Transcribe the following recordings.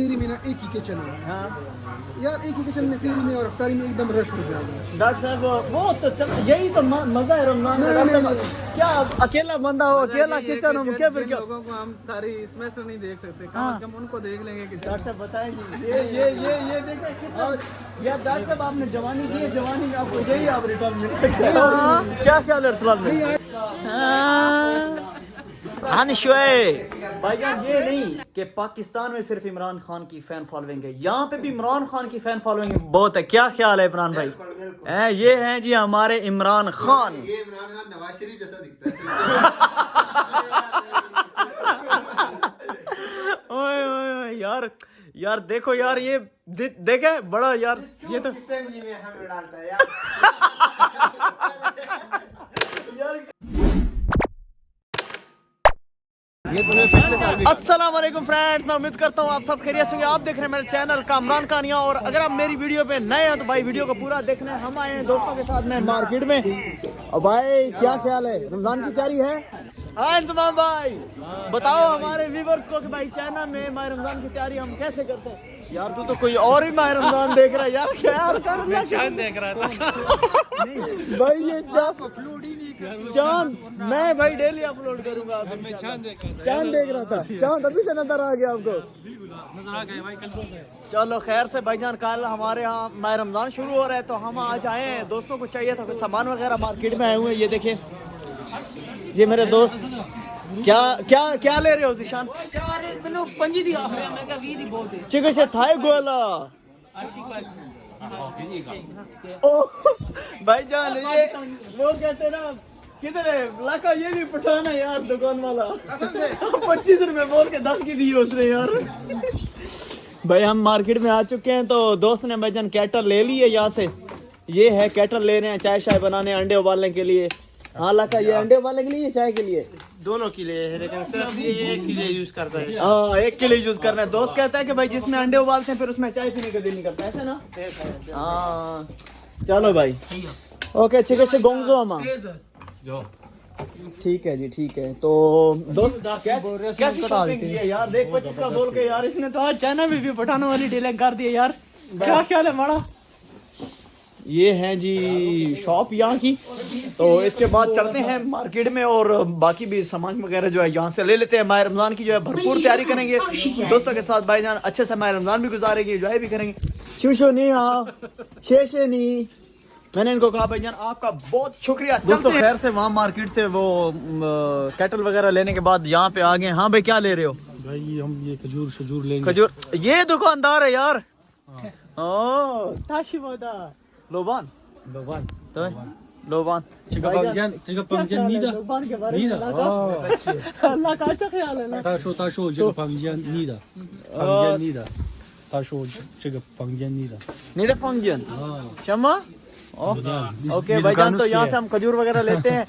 सीरी में ना एक ही किचन है हाँ यार, एक ही किचन में सीरी में और अफ्तारी में एकदम रश हो जाएगा। डॉक्टर साहब वो तो यही तो मजा है रमजान का। डॉक्टर साहब क्या अकेला बंदा हो, अकेला किचन हो, क्या फिर क्या लोगों को हम सारी इसमें से नहीं देख सकते, कम से कम उनको देख लेंगे कि डॉक्टर साहब बताएंगे ये देखें कितना यार। डॉक्टर साहब आपने जवानी दी है, जवानी में आपको यही आप रिटर्न मिल सकते हैं। क्या ख्याल है रिटर्न में? भाईजान ये नहीं कि पाकिस्तान में सिर्फ इमरान खान की फैन फॉलोइंग है, यहाँ पे भी इमरान खान की फैन फॉलोइंग बहुत है। क्या ख्याल है इमरान भाई? ये हैं जी हमारे इमरान खान। ये इमरान खान नवाज शरीफ जैसा दिखता ओए ओए यार यार देखो यार ये देखे बड़ा यार ये तो हमें डालता है यार। अस्सलाम वालेकुम फ्रेंड्स, मैं उम्मीद करता हूँ आप सब खैरियत से होंगे। आप देख रहे हैं मेरे चैनल कामरान कहानियाँ, और अगर आप मेरी वीडियो पे नए हैं तो भाई वीडियो को पूरा देखना है। हम आए हैं दोस्तों के साथ में मार्केट में। और भाई क्या ख्याल है, रमजान की तैयारी है? हाँ तमाम भाई बताओ हमारे व्यूवर्स को कि भाई चैनल में माह रमजान की तैयारी हम कैसे करते हैं। यार तू तो कोई और ही माह रमजान देख रहा है यार, क्या यार कर चांद देख रहा था भाई। ये चांद मैं भाई डेली अपलोड करूंगा। चांद देख रहा था, चांद अभी से नजर आ गया आपको? नजर आ गए भाई कल। चलो खैर से भाईजान, कल हमारे यहाँ माह रमजान शुरू हो रहा है तो हम आज आए हैं। दोस्तों को चाहिए था कुछ सामान वगैरह, मार्केट में आए हुए हैं। ये देखिए ये मेरे दोस्त क्या क्या क्या ले रहे हो जिशान? चिकन से थाई गोला ओ भाईजान, ये वो कहते हैं ना किधर है लाका, ये भी पठाना यार दुकान वाला 25 रुपए बोल के 10 की दी उसने यार। भाई हम मार्केट में आ चुके हैं तो दोस्त ने भाईजान कैटल ले ली है यहाँ से। ये है कैटल ले रहे हैं चाय शाय बनाने, अंडे उबालने के लिए। हाँ लाका ये अंडे उबालने के लिए, चाय के लिए? दोनों के लिए है, लेकिन सिर्फ ये एक के लिए यूज करता है। हाँ एक के लिए यूज करना है। दोस्त कहता है कि भाई जिसमें अंडे उबालते हैं फिर उसमें चाय पीने का दिल नहीं करता, ऐसे ना? हाँ चलो भाई ओके ठीक है गोंगजो अमा ठीक है जी ठीक है। तो दोस्त कैसी शॉपिंग की है यार? देख 25 का बोल के यार इसने तो आज चाइना में भी पठाने वाली डील कर दी है यार। क्या ख्याल है माड़ा? ये है जी शॉप यहाँ की। तो इसके बाद चलते हैं मार्केट में और बाकी भी सामान वगैरह जो है यहाँ से ले लेते हैं। माह रमजान की जो है भरपूर तैयारी करेंगे दोस्तों के साथ। भाईजान अच्छे से माह रमजान भी गुजारेंगे, एंजॉय भी करेंगे। शूशो नहीं हाँ शेशे नहीं, मैंने इनको कहा भाईजान आपका बहुत शुक्रिया। दोस्तों खैर से वहाँ मार्केट से वो कैटल वगैरह लेने के बाद यहाँ पे आ गए। हाँ भाई क्या ले रहे हो? भाई हम ये खजूर शजूर लेंगे। खजूर, ये दुकानदार है यार। ओ ताशिमोदा लोबान लोबान तो लोबान चिकन पंजन नीदा नीदा अल्लाह का अच्छा ख्याल है ना। ताशो चिकन पंजन नीदा पंजन नीदा ताशो चिकन पंजन नीदा नीदा पंजन शमा ओके भाईजान। तो यहाँ से हम खजूर वगैरह लेते हैं।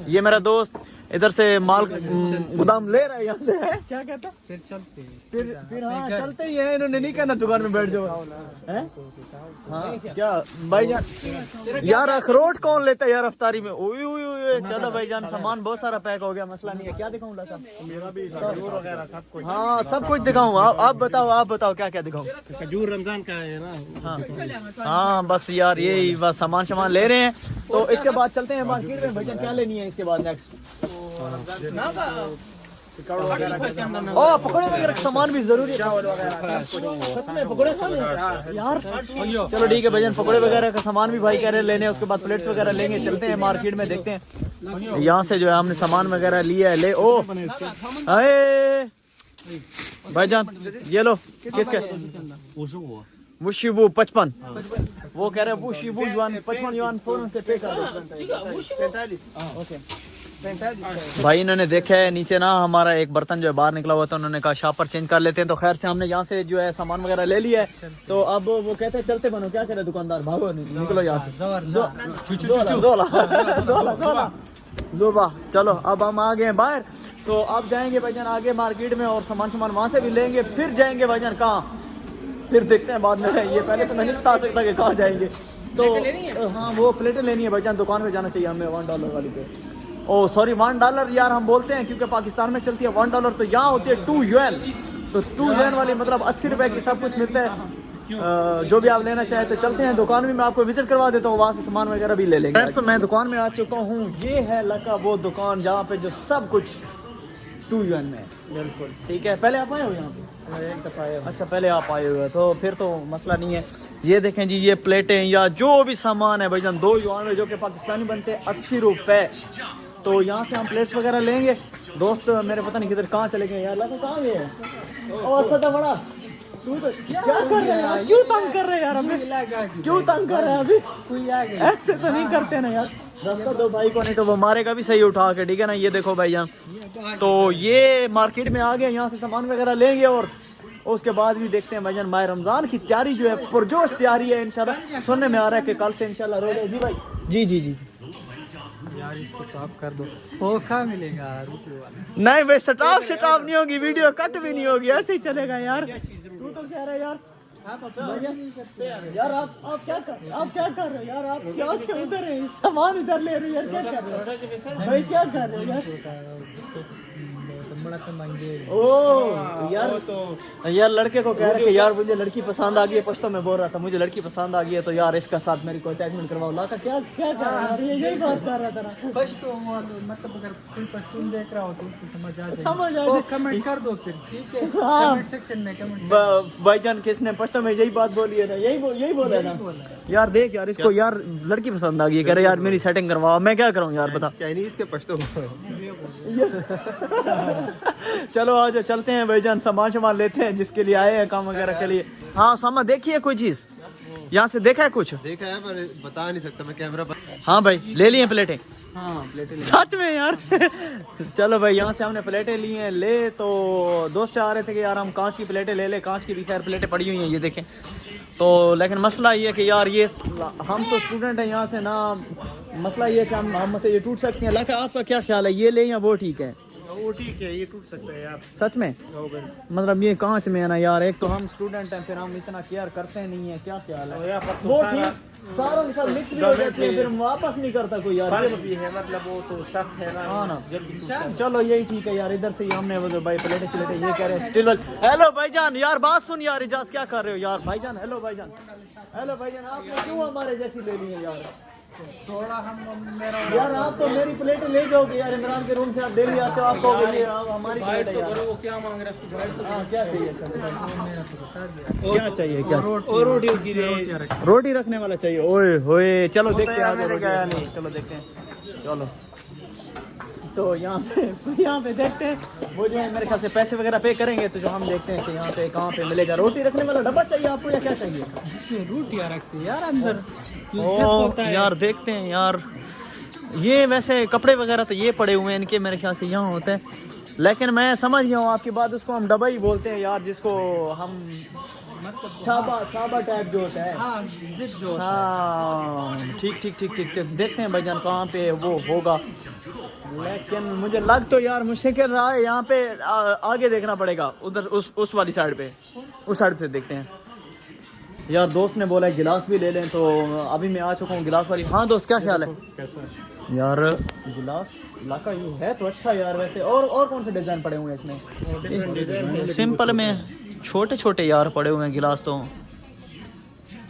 ये मेरा दोस्त इधर से माल गोदाम ले रहा है यहाँ से है। क्या कहता फिर चलते फिर हाँ चलते ही है। इन्होंने नहीं कहना दुकान में बैठ जाओ है। हाँ क्या भाईजान यार अखरोट कौन लेता है यार अफ्तारी में? ओए ओए ओए चलो भाईजान सामान बहुत सारा पैक हो गया, मसला नहीं है। क्या दिखाऊं लाका? मेरा भी खजूर वगैरह सब कुछ। हाँ सब कुछ दिखाऊं। आप बताओ क्या क्या दिखाऊं? खजूर रमजान का है ना। हाँ बस यार यही बस सामान ले रहे हैं। तो इसके बाद चलते हैं मार्केट में। भाईजान क्या लेनी है इसके बाद नेक्स्ट? पकौड़े वगैरह का सामान भी जरूरी है। सच में पकौड़े खाने यार? चलो ठीक है भाईजान पकौड़े वगैरह का सामान भी भाई कह रहे लेने। उसके बाद प्लेट्स वगैरह लेंगे। चलते हैं मार्केट में देखते हैं। यहाँ से जो है हमने सामान वगैरह लिया है। ले ओ अरे भाईजान ये लो किसके? मुशिबू 55 वो कह रहे हैं मुशिबू युआन 55 युआन फौरन से पे कर दो। ओके भाई इन्होंने देखा है नीचे ना हमारा एक बर्तन जो है बाहर निकला हुआ था, उन्होंने कहा शापर चेंज कर लेते हैं। तो खैर से हमने यहाँ से जो है सामान वगैरह ले लिया है। तो अब वो कहते हैं चलते बनो। क्या कह रहे दुकानदार? भागो निकलो यहाँ से जोबा। चलो अब हम आ गए हैं बाहर। तो अब जाएंगे भाईजान आगे मार्केट में और सामान वहाँ से भी लेंगे। फिर जाएंगे भाईजान कहाँ फिर देखते हैं बाद में। ये पहले तो मैं नहीं बता सकता कि कहाँ जाएंगे। तो हाँ वो प्लेटें लेनी है भाईजान, दुकान पे जाना चाहिए हमें $1 वाली पे। ओ सॉरी $1 यार हम बोलते हैं क्योंकि पाकिस्तान में चलती है $1। तो यहाँ होती है 2 UN। तो 2 yuan वाली मतलब 80 रुपए की सब कुछ मिलता है। जो भी आप लेना चाहे तो चलते हैं दुकान में, मैं आपको विजिट करवा देता हूँ, वहाँ से सामान वगैरह भी ले लेंगे। फ्रेंड्स तो मैं दुकान में आ चुका हूँ, ये है लका वो दुकान जहाँ पे जो सब कुछ 2 yuan में है। बिल्कुल ठीक है। पहले आप आए हो यहाँ पे? एक दफा आया। अच्छा पहले आप आए हुए तो फिर तो मसला नहीं है। ये देखें जी, ये प्लेटें या जो भी सामान है भाईजान 2 yuan में, जो कि पाकिस्तानी बनते हैं 80 रुपए। तो यहाँ से हम प्लेट्स वगैरह लेंगे। दोस्त मेरे पता नहीं किधर कहाँ चले गए यार, लगा कहाँ गए हैं? और सदा बड़ा तू तो क्या कर रहे हैं? क्यों तंग कर रहे हैं यार हमें? क्यों तंग कर रहे हैं अभी? ऐसे तो नहीं करते ना यार। रास्ता दो भाई को, नहीं तो वो मारेगा भी सही उठा के, ठीक है ना। ये देखो भाईजान, तो ये मार्केट में आ गए, यहाँ से सामान वगैरह लेंगे और उसके बाद भी देखते हैं भाईजान। माह रमज़ान की तैयारी जो है पुरजोश तैयारी है इंशाल्लाह। सुनने में आ रहा है कि कल से इंशाल्लाह रोज़े है। जी भाई जी जी जी यार इसको साफ कर दो, धोखा मिलेगा। नहीं भाई, स्टॉप नहीं होगी, वीडियो कट भी नहीं होगी, ऐसे ही चलेगा यार। तू तो कह रहा है यार यार आप क्या कर रहे हो यार? आप क्या उधर है, सामान इधर ले रहे हो यार, क्या कर रहे हो भाई? क्या कर रहे हो यार? ओ यार लड़के को कह रहे कि यार मुझे लड़की पसंद आ गई है। पश्तो में बोल रहा था मुझे लड़की पसंद आ गई है, तो यार इसका साथ मेरी को अटैचमेंट करवाओ। लाका क्या कर रहा है? यही बात कर रहा था ना। पश्तो मतलब अगर कोई पश्तून देख रहा हो तो उसको समझ आ समझ तो कमेंट कर दो फिर, ठीक है? कमेंट सेक्शन में कमेंट। भाईजान किसने पश्तो में यही बात बोली है ना? यही बोला है ना यार। देख यार इसको यार लड़की पसंद आ गई है, कह रहे यार मेरी सेटिंग करवाओ। मैं क्या करूँ यार, बता। चाइनीज के पश्तो। चलो आज चलते हैं भाईजान, सामान लेते हैं जिसके लिए आए हैं काम वगैरह के लिए। हाँ सामान देखिए, कोई चीज यहाँ से देखा है? कुछ देखा है पर बता नहीं सकता मैं कैमरा पर। हाँ भाई ले लिए प्लेटें? हाँ प्लेटें सच में यार? चलो भाई यहाँ से हमने प्लेटें ली हैं। ले तो दोस्त चाह रहे थे कि यार हम कांच की प्लेटें ले ले, कांच की भी खैर प्लेटें पड़ी हुई हैं ये देखें। तो लेकिन मसला ये है कि यार ये हम तो स्टूडेंट हैं यहाँ से ना, मसला ये है कि हम से ये टूट सकती हैं। लगा आपका क्या ख्याल है, ये ले या वो ठीक है? वो ठीक है, ये टूट सकता है यार। सच में मतलब ये कांच में है ना यार, एक तो हम स्टूडेंट हैं, फिर हम इतना केयर करते नहीं है। क्या ख्याल है? वो ठीक सारों के साथ मिक्स भी हो जाती है, फिर वापस नहीं करता कोई यार। ये भी है मतलब वो तो सख्त है ना। हाँ ना, चलो यही ठीक है यार। इधर से ही हमने वो जो भाई प्लेटें ये कह रहे हैं स्टिल। हेलो भाईजान यार बात सुन यार, इजाज क्या कर रहे हो यार? भाईजान हेलो भाईजान, हेलो भाईजान, आपने क्यों हमारे जैसी ले ली है यार? थोड़ा हम मेरा यार आप तो मेरी प्लेटें ले जाओगे यार, इमरान के रूम से आप डेली आते हो, आप कहोगे ये हमारी प्लेट है यार। वो क्या मांग रहा है? हाँ क्या चाहिए सर? क्या चाहिए? क्या और रोटी रखने वाला चाहिए? ओए होए, चलो देखते हैं आगे गया नहीं, चलो देखते हैं। चलो तो यहाँ पे देखते हैं, वो जो है मेरे ख्याल से पैसे वगैरह पे करेंगे तो जो हम देखते हैं कि यहाँ पे कहाँ पे मिलेगा। रोटी रखने वाला डब्बा चाहिए आपको या क्या चाहिए? जिसमें रोटियां रखते हैं यार अंदर। ओ यार देखते हैं यार, ये वैसे कपड़े वगैरह तो ये पड़े हुए हैं इनके, मेरे ख्याल से यहाँ होते हैं। लेकिन मैं समझ गया हूँ आपकी बात, उसको हम डब्बा ही बोलते हैं यार, जिसको हम छाबा टाइप जो होता है। हाँ जिप जो हाँ ठीक देखते हैं भाईजान कहाँ पे वो होगा। लेकिन मुझे लग तो यार मुश्किल रहा है, यहाँ पे आगे देखना पड़ेगा, उधर उस वाली साइड पे, उस साइड से देखते हैं। यार दोस्त ने बोला है गिलास भी ले लें, तो अभी मैं आ चुका हूँ गिलास वाली। हाँ दोस्त क्या ख्याल है? कैसा यार गिलास लाका ये है तो अच्छा यार वैसे। और कौन से डिज़ाइन पड़े हुए हैं इसमें? सिंपल में छोटे छोटे यार पड़े हुए हैं गिलास। तो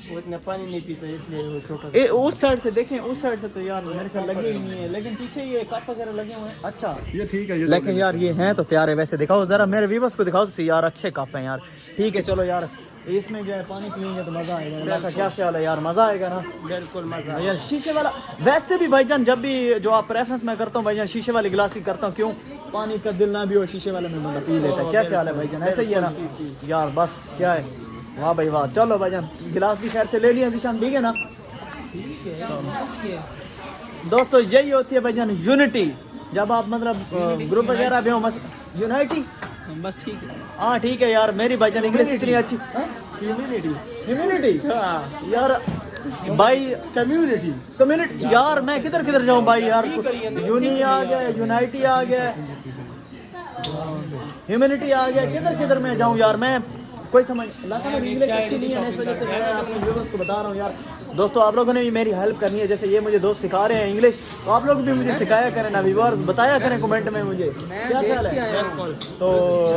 वो इतना पानी नहीं पीता इसलिए वो छोटा। उस साइड से देखें, उस साइड से तो यार मेरे ख्याल लगे ही नहीं है, लेकिन पीछे ये कप वगैरह लगे हुए हैं। अच्छा ये ठीक है, लेकिन यार ये हैं तो प्यारे। वैसे दिखाओ जरा मेरे व्यूअर्स को दिखाओ तो यार अच्छे कप हैं यार। ठीक है चलो यार, इसमें जो है पानी पियेंगे तो मज़ा आएगा। अल्लाह का क्या ख्याल है यार, मज़ा आएगा ना? बिल्कुल मजा। यार शीशे वाला वैसे भी भाईजान, जब भी जो आप प्रेफरेंस मैं करता हूँ भाईजान शीशे वाले गिलास ही करता हूँ। क्यों? पानी का दिल ना भी हो, शीशे वाले में बंदा पी लेता है। क्या ख्याल है भाईजान? ऐसा ही है ना यार? बस क्या है, वाह भाई वाह। चलो भाईजान गिलास भी खैर से ले लिया निशान, ठीक है ना? दोस्तों यही होती है भाईजान यूनिटी, जब आप मतलब ग्रुप वगैरह भी हो। यूनाइटी बस ठीक है। हाँ ठीक है यार, मेरी भाईजान इंग्लिश इतनी अच्छी। ह्यूमिनिटी यार भाई, कम्युनिटी यार, मैं किधर जाऊँ भाई यार? यूनी आ गया, यूनाइटी आ गया, ह्यूमिनिटी आ गया, किधर मैं जाऊँ यार? मैं कोई समझ मेरी इंग्लिश अच्छी नहीं है, इस वजह से मैं अपने व्यूअर्स को बता रहा हूँ यार। दोस्तों आप लोगों ने भी मेरी हेल्प करनी है, जैसे ये मुझे दोस्त सिखा रहे हैं इंग्लिश, तो आप लोग भी मुझे सिखाया करें ना व्यूअर्स, बताया करें कमेंट में मुझे क्या ख्याल है। तो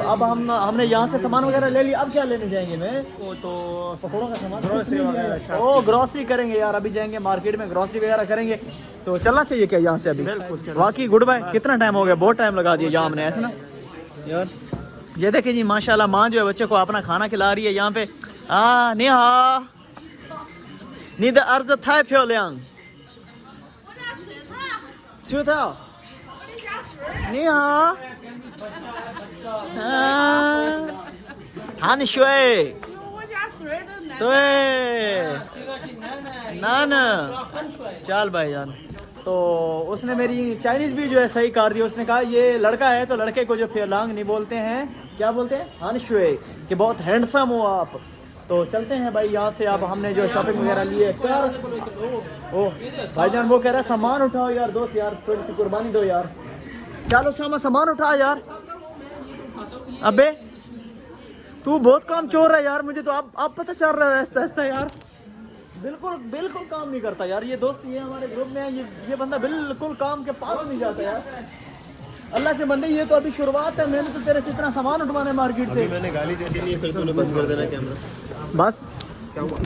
अब हमने यहाँ से सामान वगैरह ले लिया, अब क्या लेने जाएंगे मैं तो पकौड़ों का सामान वगैरह, ओ ग्रोसरी करेंगे यार, अभी जाएंगे मार्केट में ग्रोसरी वगैरह करेंगे। तो चलना चाहिए क्या यहाँ से अभी? वाकई गुड बाय। कितना टाइम हो गया, बहुत टाइम लगा दिया यहाँ हमने, ऐसा ना यार। ये देखिए जी माशाल्लाह माँ जो है बच्चे को अपना खाना खिला रही है यहाँ पे। निहा你的儿子太漂亮。石头，你好。喊水。对。नाना चल भाईजान। तो उसने मेरी चाइनीज भी जो है सही कर दी। उसने कहा ये लड़का है तो लड़के को जो फेलांग नहीं बोलते हैं, क्या बोलते हैं, हानशुए, कि बहुत हैंडसम हो आप। तो चलते हैं भाई यहाँ से। अब हमने जो शॉपिंग वगैरह ली है यार। ओ भाईजान वो कह रहा है सामान उठाओ यार, दोस्त यार थोड़ी सी कुर्बानी दो यार। चलो शामा सामान उठा यार। अबे तू बहुत काम चोर है यार, मुझे तो अब पता चल रहा है ऐसा ऐसा यार। बिल्कुल काम नहीं करता यार ये दोस्त, ये हमारे ग्रुप में है, ये बंदा बिल्कुल काम के पास नहीं जाता यार। अल्लाह के बंदे ये तो अभी शुरुआत है, मैंने तो तेरे से इतना सामान उठवाना है मार्केट से। मैंने गाली दे दी नहीं, फिर तूने बंद कर देना कैमरा। बस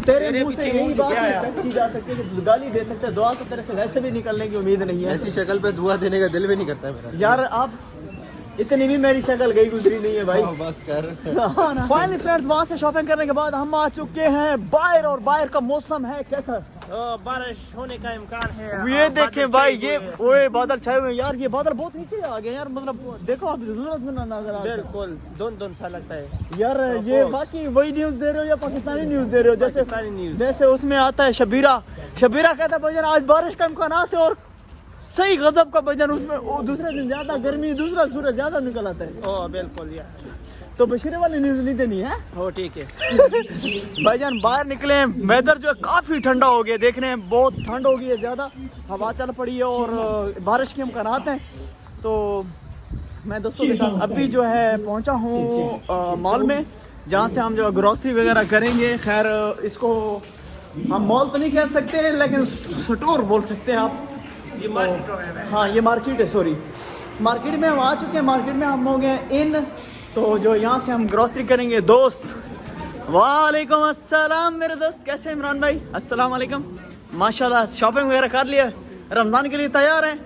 तेरे मुंह से यही बात एक्सपेक्ट की जा सकती है कि गाली दे सकते हैं, दुआ तो तेरे से वैसे भी निकलने की उम्मीद नहीं है। ऐसी शक्ल पे दुआ देने का दिल भी नहीं करता है मेरा यार। आप इतनी भी मेरी शक्ल गई गुजरी नहीं है भाई। बस कर। फाइनली फ्रेंड्स वहाँ से शॉपिंग करने के बाद हम आ चुके हैं बाहर, और बाहर का मौसम है कैसा? बारिश होने का इम्कान है। ये देखें भाई, ये ओए बादल छाए हुए हैं यार। ये बादल बहुत नीचे आ गए यार, मतलब देखो आप जरूरत में नजर आ रहा है। बिल्कुल दोन सा लगता है यार। ये बाकी वही न्यूज दे रहे हो या पाकिस्तानी न्यूज दे रहे हो? जैसे पाकिस्तानी न्यूज, जैसे उसमें आता है शबीरा कहता है भजन आज बारिश का इम्कान है, और सही गजब का भजन उसमें दूसरे दिन ज्यादा गर्मी, दूसरा सूरज ज्यादा निकल आता है। ओ बिल्कुल यार। तो बशीरे वाली न्यूज नहीं देनी है। हो ठीक है भाईजान बाहर निकले, वेदर जो है काफी ठंडा हो गया, देखने में बहुत ठंड हो गई है, ज्यादा हवा चल पड़ी है और बारिश के इम्कानात हैं। तो मैं दोस्तों के साथ अभी जो है पहुंचा हूँ मॉल में, जहाँ से हम जो ग्रोसरी वगैरह करेंगे। खैर इसको हम मॉल तो नहीं कह सकते, लेकिन स्टोर बोल सकते हैं आप। ये मार्केट है। हाँ ये मार्केट है, सॉरी मार्केट में हम आ चुके हैं। मार्केट में हम हो गए इन, तो जो यहाँ से हम ग्रोसरी करेंगे। दोस्त वालेकुम अस्सलाम मेरे दोस्त, कैसे इमरान भाई? अस्सलाम वालेकुम। माशाल्लाह शॉपिंग वगैरह कर लिया, रमज़ान के लिए तैयार हैं?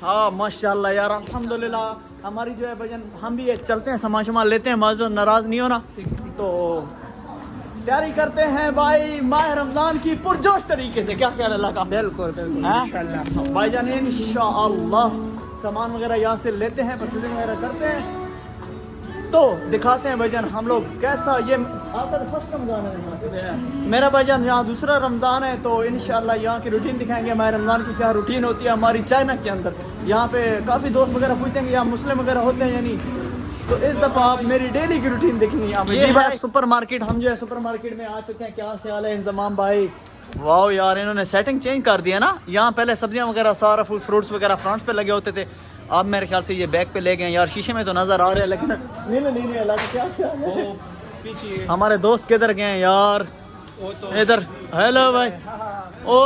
हाँ माशाल्लाह यार अल्हम्दुलिल्लाह। हमारी जो है भजन हम भी चलते हैं, सामान शामान लेते हैं, माज़ नाराज़ नहीं होना। तो तैयारी करते हैं भाई माह रमज़ान की पुरजोश तरीके से। क्या ख्याल अल्लाह का? बिल्कुल इंशाअल्लाह भाईजान, इंशाअल्लाह सामान वगैरह यहाँ से लेते हैं, परचेजिंग वगैरह करते हैं, तो दिखाते हैं भाईजान हम लोग कैसा। ये आपका तो फर्स्ट रमज़ान है मेरा भाईजान, यहाँ दूसरा रमज़ान है। तो इंशाअल्लाह यहाँ की रूटीन दिखाएंगे, माह रमज़ान की क्या रूटीन होती है हमारी चाइना के अंदर। यहाँ पे काफ़ी दोस्त वगैरह पूछते हैं कि यहाँ मुस्लिम वगैरह होते हैं या नहीं, तो इस दफ़ा आप मेरी डेली की रूटीन देखेंगे यहाँ पे। जी भाई सुपर मार्केट, हम जो है सुपर मार्केट में आ चुके हैं। क्या ख्याल है इंतजाम भाई? वाह यार इन्होंने सेटिंग चेंज कर दिया ना। यहाँ पहले सब्जियां वगैरह सारा फ्रूट्स वगैरह फ्रंट पे लगे होते थे, अब मेरे ख्याल से ये बैक पे ले गए यार। शीशे में तो नजर आ रहे हैं लेकिन नहीं अल्लाह का क्या ख्याल है? हमारे दोस्त किधर गए यार? इधर हेलो भाई। ओ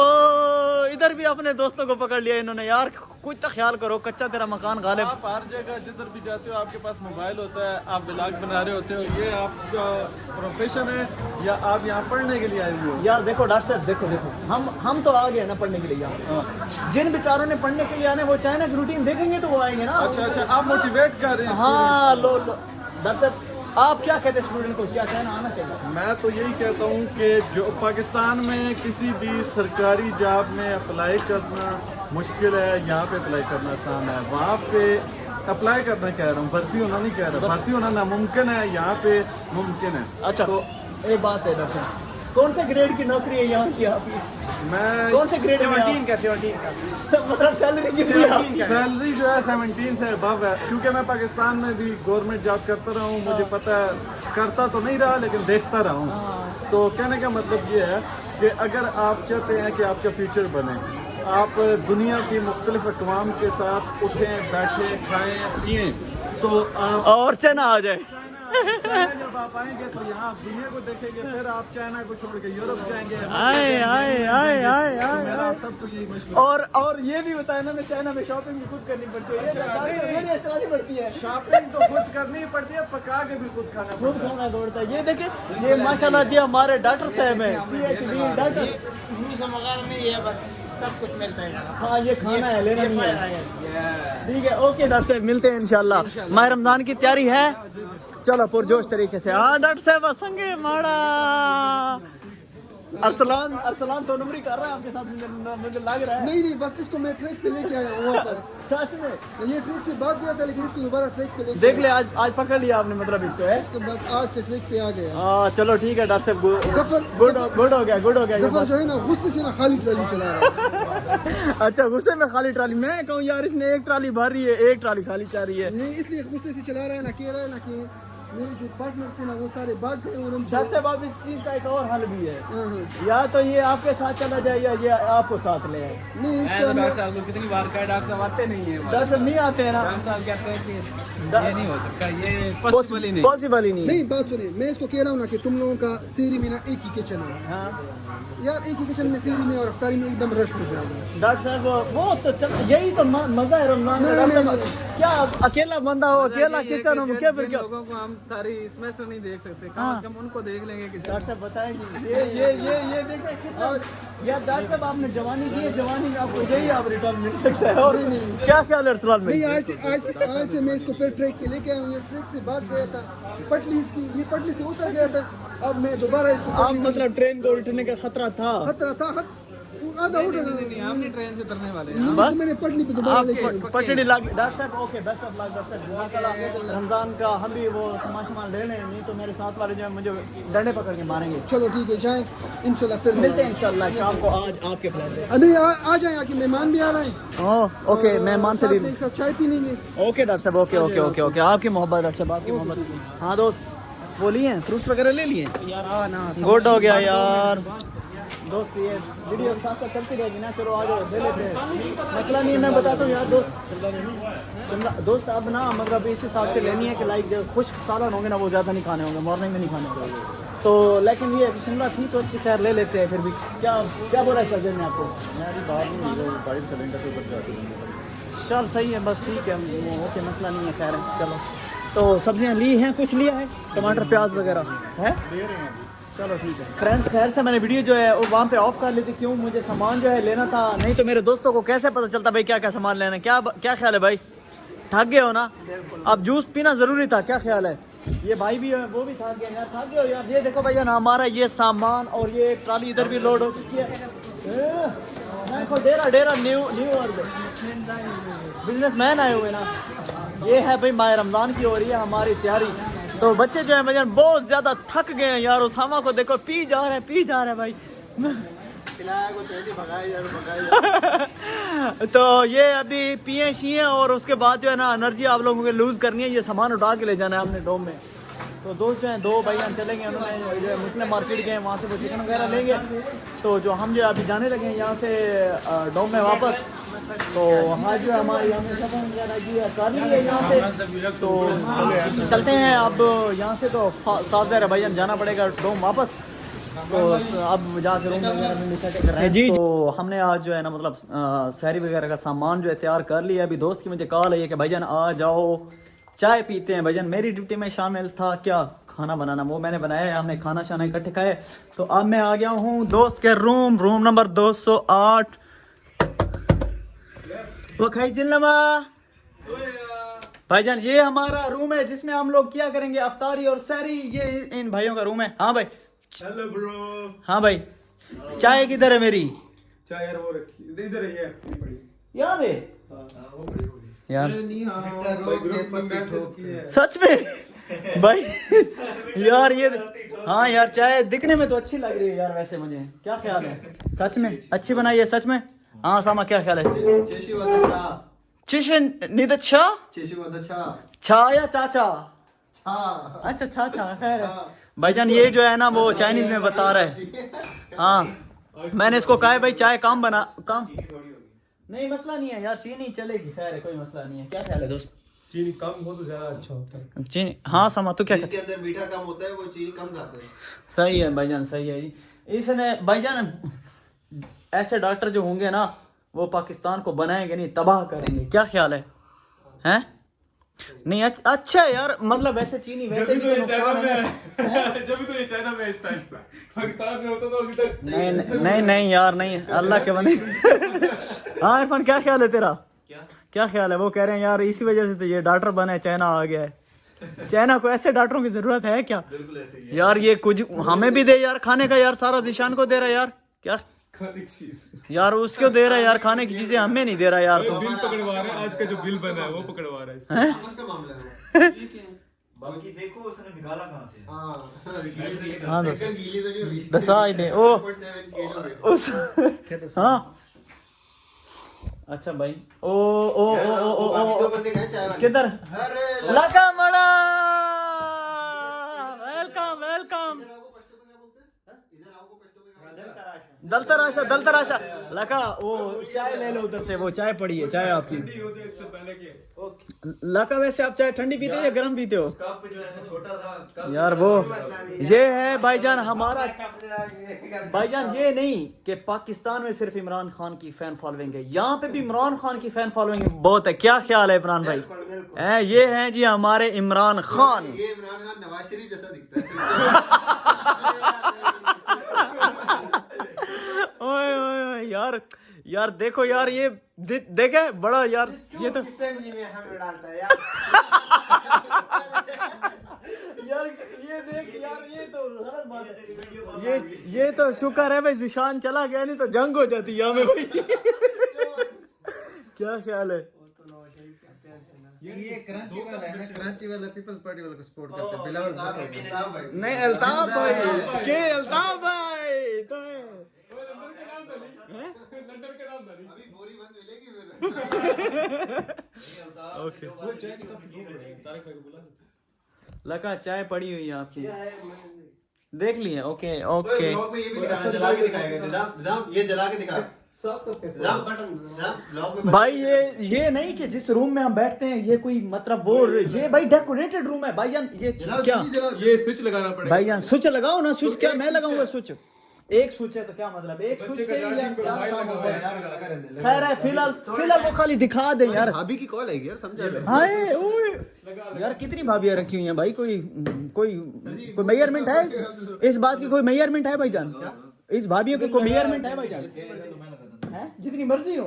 इधर भी अपने दोस्तों को पकड़ लिया इन्होंने यार। कुछ तो ख्याल करो, कच्चा तेरा मकान गालिब। आप हर जगह जिधर भी जाते हो आपके पास मोबाइल होता है, आप ब्लॉग बना रहे होते हो, ये आपका प्रोफेशन है या आप यहाँ पढ़ने के लिए आए हुए हो? यार देखो डॉक्टर साहब, देखो हम तो आ गए ना पढ़ने के लिए यहाँ। जिन बेचारों ने पढ़ने के लिए आने वो चाइना की रूटीन देखेंगे तो वो आएंगे ना। अच्छा आप मोटिवेट कर रहे हैं। हाँ लो डॉक्टर साहब आप क्या कहते हैं स्टूडेंट को, क्या कहना आना चाहिए? मैं तो यही कहता हूँ कि जो पाकिस्तान में किसी भी सरकारी जॉब में अप्लाई करना मुश्किल है, यहाँ पे अप्लाई करना आसान है। वहाँ पे अप्लाई करना कह रहा हूँ, भर्ती होना नहीं कह रहा। भर्ती होना नामुमकिन है, यहाँ पे मुमकिन है। अच्छा तो एक बात है डॉक्टर साहब, कौन से ग्रेड की नौकरी है यहाँ की आपकी? मैं कौन से ग्रेड में? 17 का मतलब सैलरी कितनी है आपकी? सैलरी जो है 17 से अबव है, क्योंकि मैं पाकिस्तान में भी गवर्नमेंट जॉब करता रहा हूँ। मुझे पता है, करता तो नहीं रहा लेकिन देखता रहा हूँ। तो कहने का मतलब ये है कि अगर आप चाहते हैं कि आपका फ्यूचर बने, आप दुनिया की मुख्तलिफ अक़वाम के साथ उठें बैठें खाएँ पिएँ, तो आप और चाइना आ जाए चाइना जब आप आएंगे तो यहाँ आप दुनिया को देखेंगे, फिर आप चाइना को छोड़ के यूरोप जाएंगे। आए आए आए आए मेरा आए सबको यही मशवरा। और ये भी बताया ना, मैं चाइना में शॉपिंग भी खुद करनी पड़ती है, ये चलानी पड़ती है, शॉपिंग तो खुद करनी ही पड़ती है, पका के भी खुद खाना खुद खाना दौड़ता है। ये देखिए, ये माशाल्लाह जी हमारे डॉक्टर साहब हैं, PhD डॉक्टर। जूस वगैरह नहीं है, बस सब कुछ मिलता है। हाँ, ये खाना है, लेना नहीं है। ठीक है, ओके डॉक्टर साहब, मिलते हैं इंशाल्लाह। माह रमजान की तैयारी है, चलो पुरजोश तरीके से। हाँ डॉक्टर साहब संगे माड़ा अरसलान तो नंबरी कर रहा है आपके साथ, मुझे लग रहा है। नहीं, बस इसको मैं ट्रैक पे लेके आया हूँ वापस। सच में ये ट्रैक से भाग गया था, लेकिन इसको दोबारा ट्रैक पे लेके देख ले, आज पकड़ लिया आपने, मतलब इसको है। इसको बस आज से ट्रैक पे आ गया। हाँ चलो ठीक है डॉक्टर साहब, गुड हो गया ये सफर बात। जो है ना, गुस्से से ना खाली ट्रॉली चला रहा है। अच्छा, गुस्से में खाली ट्राली, मैं कहूँ यार इसने एक ट्राली भर रही है, एक ट्राली खाली चाह रही है। नहीं, इसलिए गुस्से से चला रहा है ना, कह रहा है ना कि मेरे जो पार्टनर थे ना वो सारे भाग गए और उनको। डॉक्टर साहब, इस चीज का एक और हल भी है, हाँ। या तो ये आपके साथ चला जाए या ये आपको साथ ले आए। नहीं, इसका मैं साहब को कितनी बार कहा, डॉक्टर साहब आते नहीं है। डॉक्टर साहब नहीं आते हैं ना, डॉक्टर साहब कहते हैं कि ये नहीं हो सकता, ये पॉसिबल ही नहीं। पॉसिबल ही नहीं। नहीं, बात सुनिए, मैं इसको कह रहा हूँ ना कि तुम लोगों का सेरी में ना एक ही किचन है हाँ यार, एक ही किचन में सेरी में और अफ्तारी में एकदम रश हो जाएगा। डॉक्टर साहब, वो तो यही तो मजा है रमजान में। नहीं, डॉक्टर नहीं, साहब, क्या अकेला बंदा हो, अकेला किचन हो, क्या फिर क्या? लोगों को हम सारी सेमेस्टर नहीं देख सकते, कम से कम उनको देख लेंगे कि डॉक्टर साहब बताएंगे, ये देखिए कितना यार। डॉक्टर साहब, आपने जवानी दी है, जवानी में आपको यही आप रिटर्न मिल सकता है। और क्या ख्याल है अरसलान में? नहीं, आज से मैं इसको फिर ट्रैक पे लेके आया हूँ। ये ट्रैक से भाग गया था, पटली इसकी, ये पटली से उतर गया था। अब मैं दोबारा इसको आप मतलब ट्रेन को उल्टने का खतरा था? खतरा था, आधा उठ हम नहीं ट्रेन से उतरने वाले हैं। बस मैंने पटली पे दोबारा लेके आया। पटड़ी लग। डॉक्टर साहब okay, best of luck doctor साहब। रमजान का हम भी वो सामान ले लें, नहीं तो मेरे साथ वाले जो है मुझे डंडे पकड़ के मारेंगे। चलो ठीक है, जाएं इंशाल्लाह, फिर मिलते हैं इंशाल्लाह शाम को, आज आपके फ्लैट पे। नहीं, आ जाए, आके मेहमान भी आ रहे हैं। ओके, मेहमान से साथ भी में एक साथ चाय पी लेंगे। ओके डॉक्टर साहब, ओके ओके ओके ओके। आपकी मोहब्बत डॉक्टर साहब, आपकी मोहब्बत। हाँ दोस्त, वो लिए हैं फ्रूट्स वगैरह, ले लिए यार ना गुड हो गया यार। दोस्त ये वीडियो साथ साथ चलती रहेगी ना, चलो आ जाओ ले लेते हैं, मसला नहीं है। मैं बताता हूँ यार दोस्त, दोस्त अब ना मतलब इस हिसाब से लेनी है कि लाइक जो खुश्क सालन होंगे ना वो ज़्यादा नहीं खाने होंगे, मॉर्निंग में नहीं खाने होंगे। तो लेकिन ये शिमला थी तो अच्छी, खैर ले लेते हैं। फिर भी क्या बोला है सर्जन ने आपको? चल सही है, बस ठीक है, ओके, मसला नहीं है, खैर है। चलो, तो सब्जियां ली हैं, कुछ लिया है, टमाटर प्याज वगैरह है, चलो ठीक है। फ्रेंड्स, खैर से मैंने वीडियो जो है वो वहाँ पे ऑफ कर ली थी, क्यों, मुझे सामान जो है लेना था, नहीं तो मेरे दोस्तों को कैसे पता चलता भाई क्या क्या सामान लेना है। क्या ख्याल है भाई, थक गए हो ना? अब जूस पीना जरूरी था, क्या ख्याल है? ये भाई भी है, वो भी थक गए यार, थक गए हो यार। ये देखो भैया ना, हमारा ये सामान और ये ट्राली इधर भी लोड हो चुकी है। देखो डेरा न्यू बिजनेसमैन आए हुए ना। ये है भाई, माह रमजान की हो रही है हमारी तैयारी। तो बच्चे जो है भैया बहुत ज्यादा थक गए हैं यार। उसामा को देखो पी जा रहे हैं भाई। तो ये अभी पिए शिए और उसके बाद जो है ना एनर्जी आप लोगों को लूज करनी है। ये सामान उठा के ले जाना है हमने डोम में। तो दोस्त जो हैं, दो भाई चलेंगे, उन्होंने जो है मुस्लिम मार्केट गए, वहाँ से वो चिकन वगैरह लेंगे। तो जो हम जो अभी जाने लगे हैं यहाँ से डोम में वापस। तो हाँ जो हमारी हमने सामान वगैरह की ट्राली है यहाँ से, तो चलते हैं अब यहाँ से। तो 7 भाई जाना पड़ेगा डोम वापस। तो अब जाकर रूम वगैरह में सेट कर रहे हैं जी। तो हमने आज जो है ना मतलब सहरी वगैरह का सामान जो है तैयार कर लिया। अभी दोस्त की मुझे कॉल है कि भाईजान आ जाओ चाय पीते हैं। भाईजान मेरी ड्यूटी में शामिल था क्या, खाना बनाना, वो मैंने बनाया है, हमने खाना शाना इकट्ठे खाए। तो अब मैं आ गया हूँ दोस्त के रूम नंबर 208। वो खाई जिलमा भाईजान, ये हमारा रूम है जिसमें हम लोग क्या करेंगे अफ्तारी और सहरी। ये इन भाइयों का रूम है। हाँ भाई, हेलो ब्रो। हाँ भाई, चाय किधर है मेरी? चाय यार वो रखी इधर ही है, पड़ी यहाँ पे यार, मैसेज सच में भाई यार ये हाँ यार, चाय दिखने में तो अच्छी लग रही है यार वैसे मुझे। क्या ख्याल है, सच में अच्छी बनाई है सच में? हाँ सामा क्या ख्याल है? चिशन निद छा या चाचा? अच्छा छा खैर है। भाईजान ये जो है ना वो चाइनीज में बता रहा है। हाँ मैंने इसको कहा है भाई चाय काम नहीं, मसला नहीं है यार, चीनी चलेगी, खैर है, कोई मसला नहीं है। क्या ख्याल है दोस्त? चीनी कम हो तो ज्यादा अच्छा होता है। चीनी, हाँ समा तू क्या के अंदर मीठा कम होता है, वो चीनी कम खाते हैं। सही है भाईजान, सही है जी। इसने भाईजान ऐसे डॉक्टर जो होंगे ना वो पाकिस्तान को बनाएंगे नहीं, तबाह करेंगे। क्या ख्याल है? हैं? नहीं अच्छा है यार, मतलब वैसे चीनी वैसे भी तो नुकसान है ना। जब भी तो ये चाइना में इस टाइम पाकिस्तान में होता तो अभी तक नहीं यार, नहीं अल्लाह के बने। हाँ इरफान क्या ख्याल है तेरा? क्या ख्याल है? वो कह रहे हैं यार इसी वजह से तो ये डॉक्टर बने, चाइना आ गया है। चाइना को ऐसे डॉक्टरों की जरूरत है क्या? बिल्कुल ऐसे ही यार ये कुछ हमें भी दे यार खाने का, यार सारा जिशान को दे रहा है यार। क्या खाने की चीज यार उसको दे रहा है यार, खाने की चीजें हमें नहीं दे रहा यार। बिल पकड़वा रहे हैं, आज का जो बिल बना है वो पकड़वा रहा है इसको। आपस का मामला है। बाकी देखो उसने निकाला कहाँ से। हाँ गीली तो नहीं होगी। दसा ने ओ 7 किलो उस हाँ अच्छा भाई ओ ओ ओ ओ ओ बाकी दो ओ बंदे गए चाय वाले। किधर? अरे लका मड़ा, वेलकम वेलकम। इधर आओ, पश्तो में क्या बोलते हैं? इधर आओ, पश्तो में क्या बोलते हैं? दलतराशा दलतराशा। लका वो चाय ले लो उधर से, वो चाय पड़ी है, चाय आपकी। इससे पहले के लका वैसे आप चाय ठंडी पीते हो या गर्म पीते हो? कप जो है ना छोटा था, कप यार वो ये है भाईजान हमारा। भाईजान ये नहीं कि पाकिस्तान में सिर्फ इमरान खान की फैन फॉलोइंग है, यहाँ पे भी इमरान खान की फैन फॉलोइंग बहुत है। क्या ख्याल है इमरान भाई? ये हैं जी हमारे इमरान खान। ये इमरान खान नवाज शरीफ जैसा दिखता ओए ओए ओए यार, यार देखो यार ये देखे बड़ा यार, ये तो फैमिली में हमें डालता है यार ये देख यार, ये तो गलत बात है। ये तो शुक्र है भाई जिशान चला गया, नहीं तो जंग हो जाती है हमें भाई। क्या ख्याल है? ये कराची वाला है ना, कराची वाला पीपल्स पार्टी वाला को सपोर्ट करता है। बिलावल है। नहीं अल्ताफ भाई के अल्ताफ भाई तो अभी बोरी बंद मिलेगी फिर। लका चाय पड़ी हुई है आपकी, देख लिए? Okay okay. ब्लॉग में ये भी दिखाना, जला के दिखाएगा। निजाम निजाम ये जला के दिखा। निजाम ब्लॉग में भाई ये नहीं कि जिस रूम में हम बैठते हैं ये कोई मतलब वो, ये भाई डेकोरेटेड रूम है भाईजान। ये जलाओ, क्या जल्दी जलाओ। ये स्विच लगाना पड़ेगा भाईजान? स्विच लगाओ ना। स्विच क्या मैं लगाऊंगा स्विच? एक स्विच है तो क्या मतलब, एक स्विच से ही यार क्या काम होता है? यार लगा रहने दे। खैर है फिलहाल वो खाली दिखा दे यार। भाभी की कॉल आएगी यार, समझा ले। हाय ओए यार कितनी भाभियां रखी हुई हैं भाई, कोई मेजरमेंट है इस बात की? कोई मेजरमेंट है भाईजान? इस भाभियों की कोई मेजरमेंट है भाईजान? हैं जितनी मर्जी हो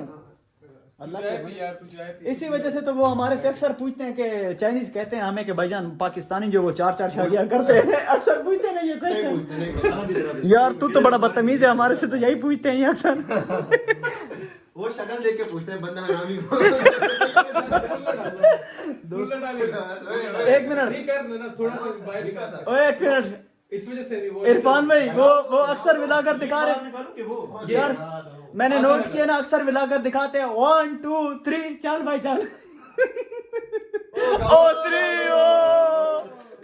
अल्लाह के। यार तू चाय पी। इसी वजह से तो वो हमारे से अक्सर पूछते हैं कि चाइनीज कहते हैं हमें कि भाईजान पाकिस्तानी जो वो 4-4 शादियां करते हैं, अक्सर पूछते हैं ना ये क्वेश्चन। यार तू तो बड़ा बदतमीज है, हमारे से तो यही पूछते हैं ये अक्सर। वो शक्ल देख के पूछते हैं बंदा हरामी को। एक मिनट नहीं कर ना, थोड़ा सा बाहर निकाल। ओए एक मिनट इस वजह से नहीं वो इरफान भाई वो अक्सर मिलाकर दिखा रहे यार, मैंने नोट किया ना, अक्सर मिलाकर दिखाते हैं 1 2 3 चल भाईजान। ओ 3 ओ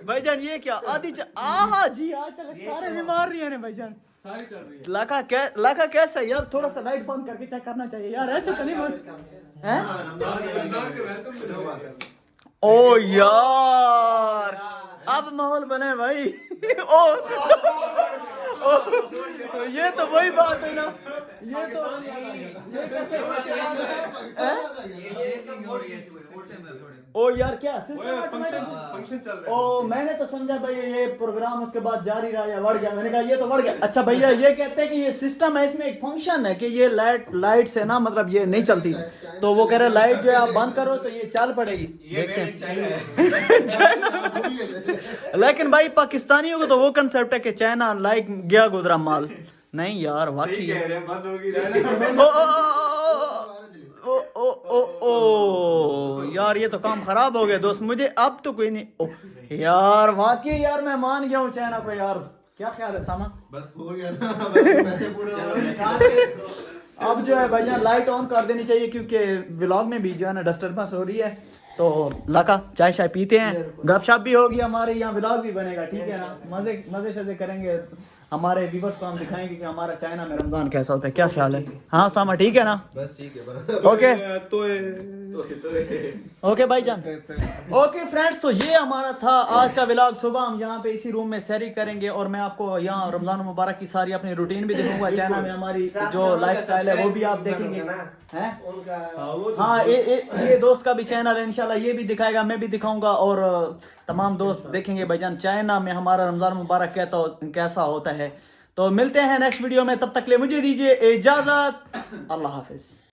भाईजान ये क्या आदि आहा जी आज तक सारे भी मार रही है भाईजान। सारी चल रही है। लाका कैसा है यार? थोड़ा सा लाइट बंद करके चेक करना चाहिए यार, ऐसे तो नहीं बंद हैं। रमजान के वेलकम ओ यार अब माहौल बने भाई। ये तो वही बात है ना, ये तो ये कहते ओ यार क्या फंक्शन चल रहा है। ओ मैंने तो समझा भाई ये प्रोग्राम उसके बाद जारी रहा या बढ़ गया, मैंने कहा ये तो बढ़ गया। अच्छा भैया ये कहते हैं कि ये सिस्टम है, इसमें एक फंक्शन है कि ये लाइट से ना मतलब ये नहीं चलती, तो वो कह रहे लाइट जो है आप बंद करो तो ये चल पड़ेगी। देखते हैं लेकिन भाई पाकिस्तानियों को तो वो कंसेप्ट है कि चाइना लाइक गया गुजरा माल। नहीं यार वाकई ओ ओ ओ ओ यार ये तो काम खराब हो गया दोस्त, मुझे अब तो कोई नहीं। ओ यार वाकई यार मैं मान गया हूँ चाइना को यार। क्या ख्याल है सामा? बस हो गया ना, पैसे पूरे हो गए। अब जो है भैया लाइट ऑन कर देनी चाहिए क्योंकि व्लॉग में भी जो है ना डिस्टर्बेंस हो रही है। तो लाका चाय शाय पीते हैं, गपशप भी होगी हमारे यहाँ, व्लॉग भी बनेगा, ठीक है ना? मजे शजे करेंगे। हमारे व्यूवर्स को हम दिखाएंगे कि हमारा चाइना में रमजान कैसा होता है। क्या ख्याल है? हाँ सामा ठीक है ना? बस ठीक है ओके ओके भाईजान। ओके फ्रेंड्स, तो ये हमारा था आज का व्लॉग। सुबह हम यहाँ पे इसी रूम में सैरी करेंगे और मैं आपको यहाँ रमजान मुबारक की सारी अपनी रूटीन भी दिखाऊंगा। चाइना में हमारी जो लाइफस्टाइल है वो भी आप देखेंगे हैं। हाँ ये दोस्त का भी चैनल है, इंशाल्लाह ये भी दिखाएगा, मैं भी दिखाऊंगा और तमाम दोस्त देखेंगे भाईजान चाइना में हमारा रमजान मुबारक कैसा होता है। तो मिलते हैं नेक्स्ट वीडियो में, तब तक के लिए मुझे दीजिए इजाजत। अल्लाह हाफिज।